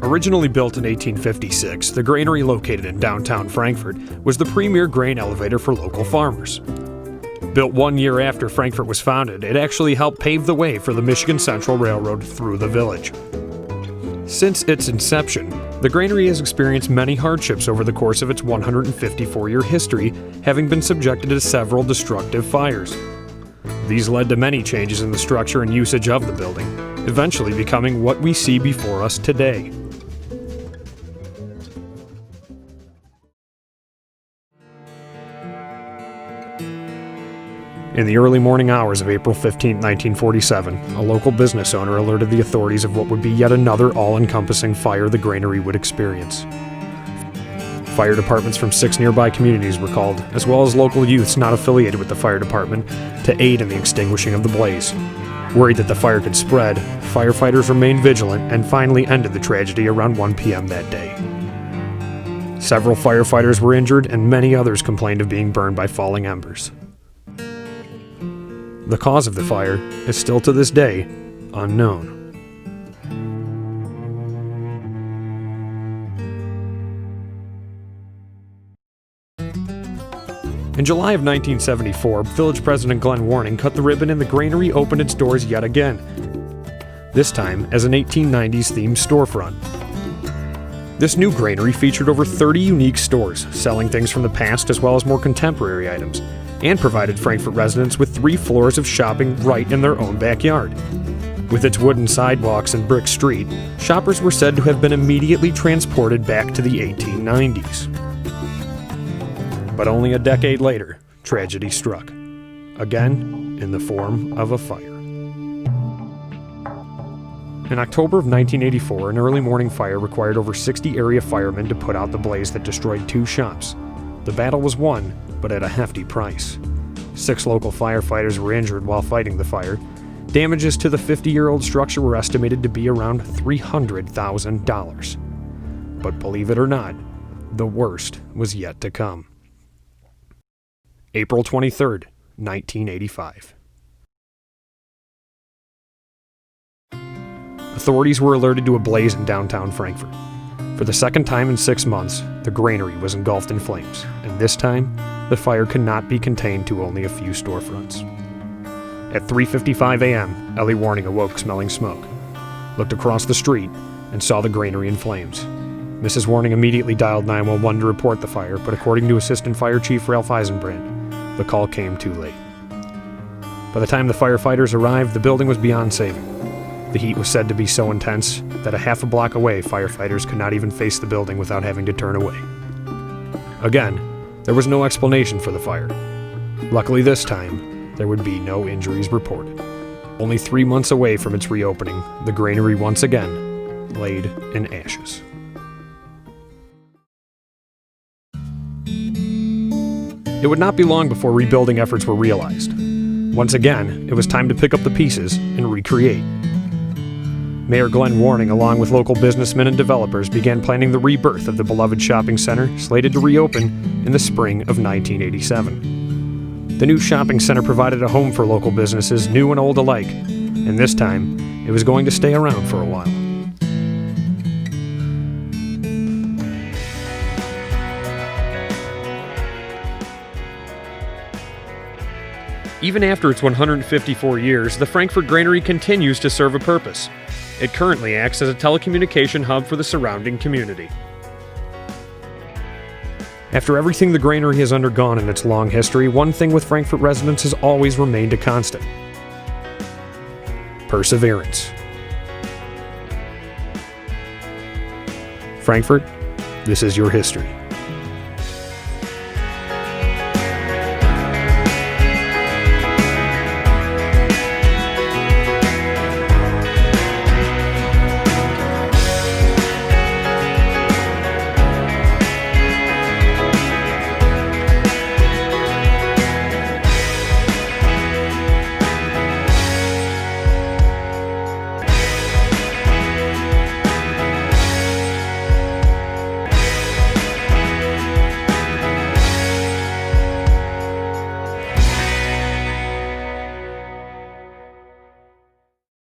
Originally built in 1856, the Grainery located in downtown Frankfort was the premier grain elevator for local farmers. Built 1 year after Frankfort was founded, it actually helped pave the way for the Michigan Central Railroad through the village. Since its inception, the Grainery has experienced many hardships over the course of its 154-year history, having been subjected to several destructive fires. These led to many changes in the structure and usage of the building, eventually becoming what we see before us today. In the early morning hours of April 15, 1947, a local business owner alerted the authorities of what would be yet another all-encompassing fire the Grainery would experience. Fire departments from 6 nearby communities were called, as well as local youths not affiliated with the fire department, to aid in the extinguishing of the blaze. Worried that the fire could spread, firefighters remained vigilant and finally ended the tragedy around 1 p.m. that day. Several firefighters were injured and many others complained of being burned by falling embers. The cause of the fire is still to this day unknown. In July of 1974, Village President Glenn Warning cut the ribbon and the Grainery opened its doors yet again, this time as an 1890s themed storefront. This new Grainery featured over 30 unique stores, selling things from the past as well as more contemporary items, and provided Frankfort residents with 3 floors of shopping right in their own backyard. With its wooden sidewalks and brick street, shoppers were said to have been immediately transported back to the 1890s. But only a decade later, tragedy struck, again in the form of a fire. In October of 1984, an early morning fire required over 60 area firemen to put out the blaze that destroyed 2 shops. The battle was won, but at a hefty price. 6 local firefighters were injured while fighting the fire. Damages to the 50-year-old structure were estimated to be around $300,000. But believe it or not, the worst was yet to come. April 23rd, 1985. Authorities were alerted to a blaze in downtown Frankfort. For the second time in 6 months, the Grainery was engulfed in flames, and this time, the fire could not be contained to only a few storefronts. At 3:55 a.m., Ellie Warning awoke smelling smoke, looked across the street, and saw the Grainery in flames. Mrs. Warning immediately dialed 911 to report the fire, but according to Assistant Fire Chief Ralph Eisenbrand, the call came too late. By the time the firefighters arrived, the building was beyond saving. The heat was said to be so intense that a half a block away, firefighters could not even face the building without having to turn away. Again, there was no explanation for the fire. Luckily this time, there would be no injuries reported. Only 3 months away from its reopening, the Grainery once again laid in ashes. It would not be long before rebuilding efforts were realized. Once again, it was time to pick up the pieces and recreate. Mayor Glenn Warning, along with local businessmen and developers, began planning the rebirth of the beloved shopping center, slated to reopen in the spring of 1987. The new shopping center provided a home for local businesses, new and old alike, and this time, it was going to stay around for a while. Even after its 154 years, the Frankfort Grainery continues to serve a purpose. It currently acts as a telecommunication hub for the surrounding community. After everything the Grainery has undergone in its long history, one thing with Frankfort residents has always remained a constant: perseverance. Frankfort, this is your history.